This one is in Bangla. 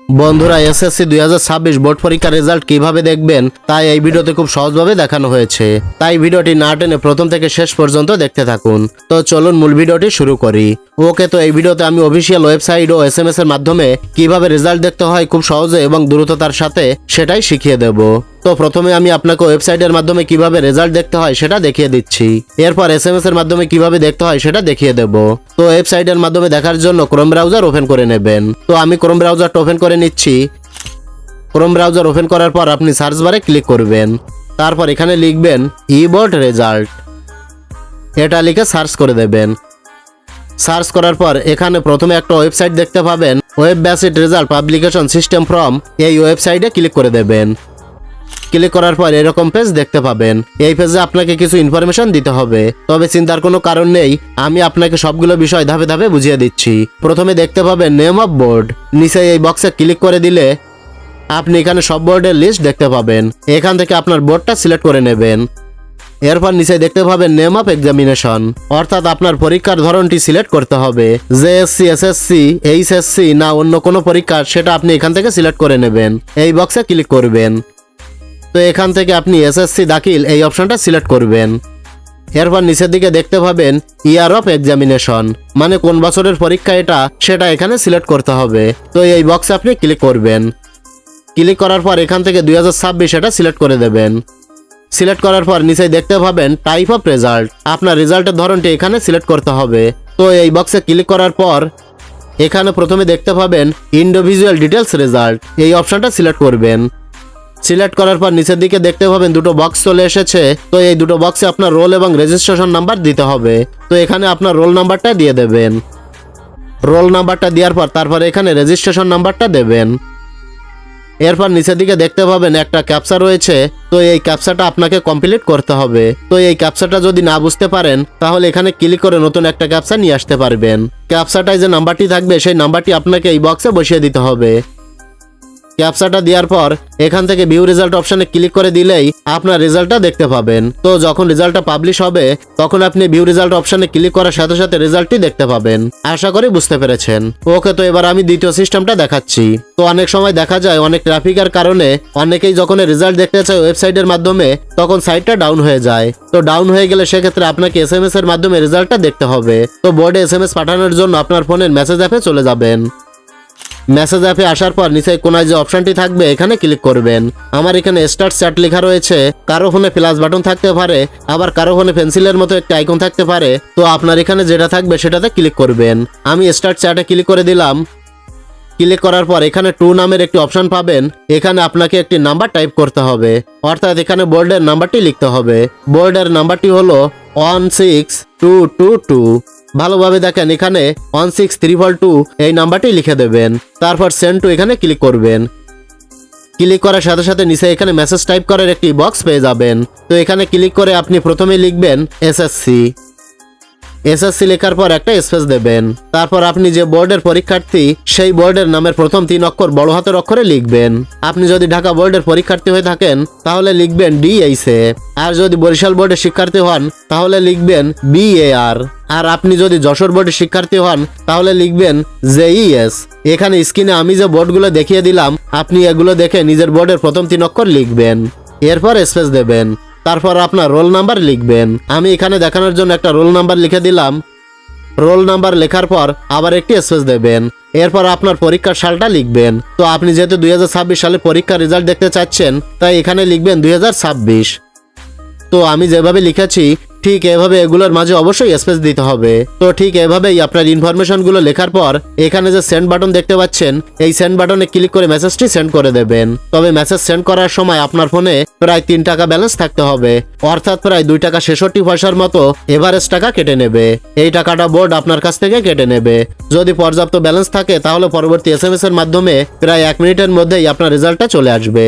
বন্ধুরা, এসএসসি 2026 বোর্ড পরীক্ষার রেজাল্ট কিভাবে দেখবেন তাই এই ভিডিওতে খুব সহজভাবে দেখানো হয়েছে। তাই ভিডিওটি না টেনে প্রথম থেকে শেষ পর্যন্ত দেখতে থাকুন। তো চলুন মূল ভিডিওটি শুরু করি। ওকে, তো এই ভিডিওতে আমি অফিসিয়াল ওয়েবসাইট ও এসএমএস এর মাধ্যমে কিভাবে রেজাল্ট দেখতে হয় খুব সহজে এবং দ্রুততার সাথে সেটাই শিখিয়ে দেব। তো প্রথমে আমি আপনাকে ওয়েবসাইটের মাধ্যমে কিভাবে রেজাল্ট দেখতে হয় সেটা দেখিয়ে দিচ্ছি। এরপর এসএমএস এর মাধ্যমে কিভাবে দেখতে হয় সেটা দেখিয়ে দেব। তো ওয়েবসাইটের মাধ্যমে দেখার জন্য ক্রোম ব্রাউজার ওপেন করে নেবেন। তো আমি ক্রোম ব্রাউজারটা ওপেন করে নিচ্ছি। ক্রোম ব্রাউজার ওপেন করার পর আপনি সার্চ বারে ক্লিক করবেন। তারপর এখানে লিখবেন ই-বোর্ড রেজাল্ট, এটা লিখে সার্চ করে দেবেন। সার্চ করার পর এখানে প্রথমে একটা ওয়েবসাইট দেখতে পাবেন, web based result publication system from. এই ওয়েবসাইটে ক্লিক করে দেবেন। ক্লিক করার পর এরকম পেজ দেখতে পাবেন। এই পেজে আপনাকে কিছু ইনফরমেশন দিতে হবে, তবে চিন্তার কোনো কারণ নেই, আমি আপনাকে সবগুলো বিষয় ধাপে ধাপে বুঝিয়ে দিচ্ছি। প্রথমে দেখতে পাবেন নেম অফ বোর্ড, নিচে এই বক্সে ক্লিক করে দিলে আপনি এখানে সব বোর্ডের লিস্ট দেখতে পাবেন। এখান থেকে আপনার বোর্ডটা সিলেক্ট করে নেবেন। এরপর নিচে দেখতে পাবেন নেম অফ এক্সামিনেশন, অর্থাৎ আপনার পরীক্ষার ধরনটি সিলেক্ট করতে হবে, জেএসসি, এসএসসি, এইচএসসি না অন্য কোনো পরীক্ষা, সেটা আপনি এখান থেকে সিলেক্ট করে নেবেন। এই বক্সে ক্লিক করবেন। তো এখান থেকে আপনি এসএসসি দাখিল এই অপশনটা সিলেক্ট করবেন। এরপর নিচের দিকে দেখতে পাবেন ইয়ার অফ এক্সামিনেশন, মানে কোন বছরের পরীক্ষা এটা সেটা এখানে সিলেক্ট করতে হবে। তো এই বক্সে আপনি ক্লিক করবেন। ক্লিক করার পর এখান থেকে 2026 এটা সিলেক্ট করে দেবেন। সিলেক্ট করার পর নিচে দেখতে পাবেন টাইপ অফ রেজাল্ট, আপনার রেজাল্টের ধরনটি এখানে সিলেক্ট করতে হবে। তো এই বক্সে ক্লিক করার পর এখানে প্রথমে দেখতে পাবেন ইন্ডিভিজুয়াল ডিটেলস রেজাল্ট, এই অপশনটা সিলেক্ট করবেন। সিলেক্ট করার পর নিচের দিকে দেখতে পাবেন দুটো বক্স চলে এসেছে। তো এই দুটো বক্সে আপনার রোল এবং রেজিস্ট্রেশন নাম্বার দিতে হবে। তো এখানে আপনার রোল নাম্বারটা দিয়ে দেবেন। রোল নাম্বারটা দেওয়ার পর তারপর এখানে রেজিস্ট্রেশন নাম্বারটা দেবেন। এরপর নিচের দিকে দেখতে পাবেন একটা ক্যাপচা রয়েছে। তো এই ক্যাপচাটা আপনাকে কমপ্লিট করতে হবে। তো এই ক্যাপচাটা যদি না বুঝতে পারেন তাহলে এখানে ক্লিক করে নতুন একটা ক্যাপচা নিয়ে আসতে পারবেন। ক্যাপচাটায় যে নাম্বারটি থাকবে সেই নাম্বারটি আপনাকে এই বক্সে বসিয়ে দিতে হবে। ক্যাপচাটা দেওয়ার পর এখান থেকে ভিউ রেজাল্ট অপশনে ক্লিক করে দিলেই আপনার রেজাল্টটা দেখতে পাবেন। তো যখন রেজাল্টটা পাবলিশ হবে তখন আপনি ভিউ রেজাল্ট অপশনে ক্লিক করার সাথে সাথে রেজাল্টটি দেখতে পাবেন। আশা করি বুঝতে পেরেছেন। ওকে, তো এবার আমি দ্বিতীয় সিস্টেমটা দেখাচ্ছি। তো অনেক সময় দেখা যায় অনেক ট্রাফিকের কারণে অনেকেই যখন রেজাল্ট দেখতে চায় ওয়েবসাইটের মাধ্যমে তখন সাইটটা ডাউন হয়ে যায়। তো ডাউন হয়ে গেলে সেক্ষেত্রে আপনাকে এসএমএস এর মাধ্যমে রেজাল্টটা দেখতে হবে। তো বোর্ডে এসএমএস পাঠানোর জন্য আপনার ফোনের মেসেজ অ্যাপে চলে যাবেন। মেসেজ অ্যাপে আসার পর নিচে কোনায় যে অপশনটি থাকবে এখানে ক্লিক করবেন। আমার এখানে স্টার্ট চ্যাট লেখা রয়েছে। কারো ফোনে প্লাস বাটন থাকতে পারে, আবার কারো ফোনে পেন্সিলের মতো একটা আইকন থাকতে পারে। তো আপনার এখানে যেটা থাকবে সেটাতে ক্লিক করবেন। আমি স্টার্ট চ্যাটে ক্লিক করে দিলাম। ক্লিক করার পর এখানে 2 নামের একটি অপশন পাবেন। এখানে আপনাকে একটি নাম্বার টাইপ করতে হবে, অর্থাৎ এখানে বোর্ডের নাম্বারটি লিখতে হবে। বোর্ডের নাম্বারটি হলো 16222। ভালোভাবে দেখেন, এখানে 16342 এই নাম্বারটি লিখে দেবেন। তারপর সেন্ড টু এখানে ক্লিক করবেন। ক্লিক করার সাথে সাথে নিচে এখানে মেসেজ টাইপ করার একটি বক্স পেয়ে যাবেন। তো এখানে ক্লিক করে আপনি প্রথমে লিখবেন এসএসসি। এসএসসি লেখার পর একটা স্পেস দেবেন। তারপর আপনি যে বোর্ডের পরীক্ষার্থী সেই বোর্ডের নামের প্রথম 3 অক্ষর বড় হাতের অক্ষরে লিখবেন। আপনি যদি ঢাকা বোর্ডের পরীক্ষার্থী হয়ে থাকেন তাহলে লিখবেন ডিএইচএ, আর যদি বরিশাল বোর্ডের শিক্ষার্থী হন তাহলে লিখবেন বিএআর, আর আপনি যদি যশোর বোর্ডের শিক্ষার্থী হন তাহলে লিখবেন জেইএস। এখানে স্ক্রিনে আমি যে বোর্ডগুলো দেখিয়ে দিলাম আপনি এগুলো দেখে নিজের বোর্ডের প্রথম 3 অক্ষর লিখবেন। এরপর স্পেস দেবেন। তারপর আপনার রোল নাম্বার লিখবেন। আমি এখানে দেখানোর জন্য একটা রোল নাম্বার লিখে দিলাম। রোল নাম্বার লেখার পর আবার একটি স্পেস দেবেন। এরপর আপনার পরীক্ষার সালটা লিখবেন। তো আপনি যেহেতু 2026 সালে পরীক্ষার রেজাল্ট দেখতে চাচ্ছেন তাই এখানে লিখবেন 2026। তো আমি যেভাবে লিখেছি ঠিক এভাবে এগুলোর মাঝে অবশ্যই স্পেস দিতে হবে। তো ঠিক এভাবেই আপনার ইনফরমেশনগুলো লেখার পর এখানে যে সেন্ড বাটন দেখতে পাচ্ছেন এই সেন্ড বাটনে ক্লিক করে মেসেজটি সেন্ড করে দেবেন। তবে মেসেজ সেন্ড করার সময় আপনার ফোনে প্রায় 3 টাকা ব্যালেন্স থাকতে হবে, অর্থাৎ প্রায় 2 টাকা 66 পয়সার মতো এভারেজ টাকা কেটে নেবে। এই টাকাটা বোর্ড আপনার কাছ থেকে কেটে নেবে। যদি পর্যাপ্ত ব্যালেন্স থাকে তাহলে পরবর্তী এসএমএস এর মাধ্যমে প্রায় 1 মিনিটের মধ্যেই আপনার রেজাল্টটা চলে আসবে।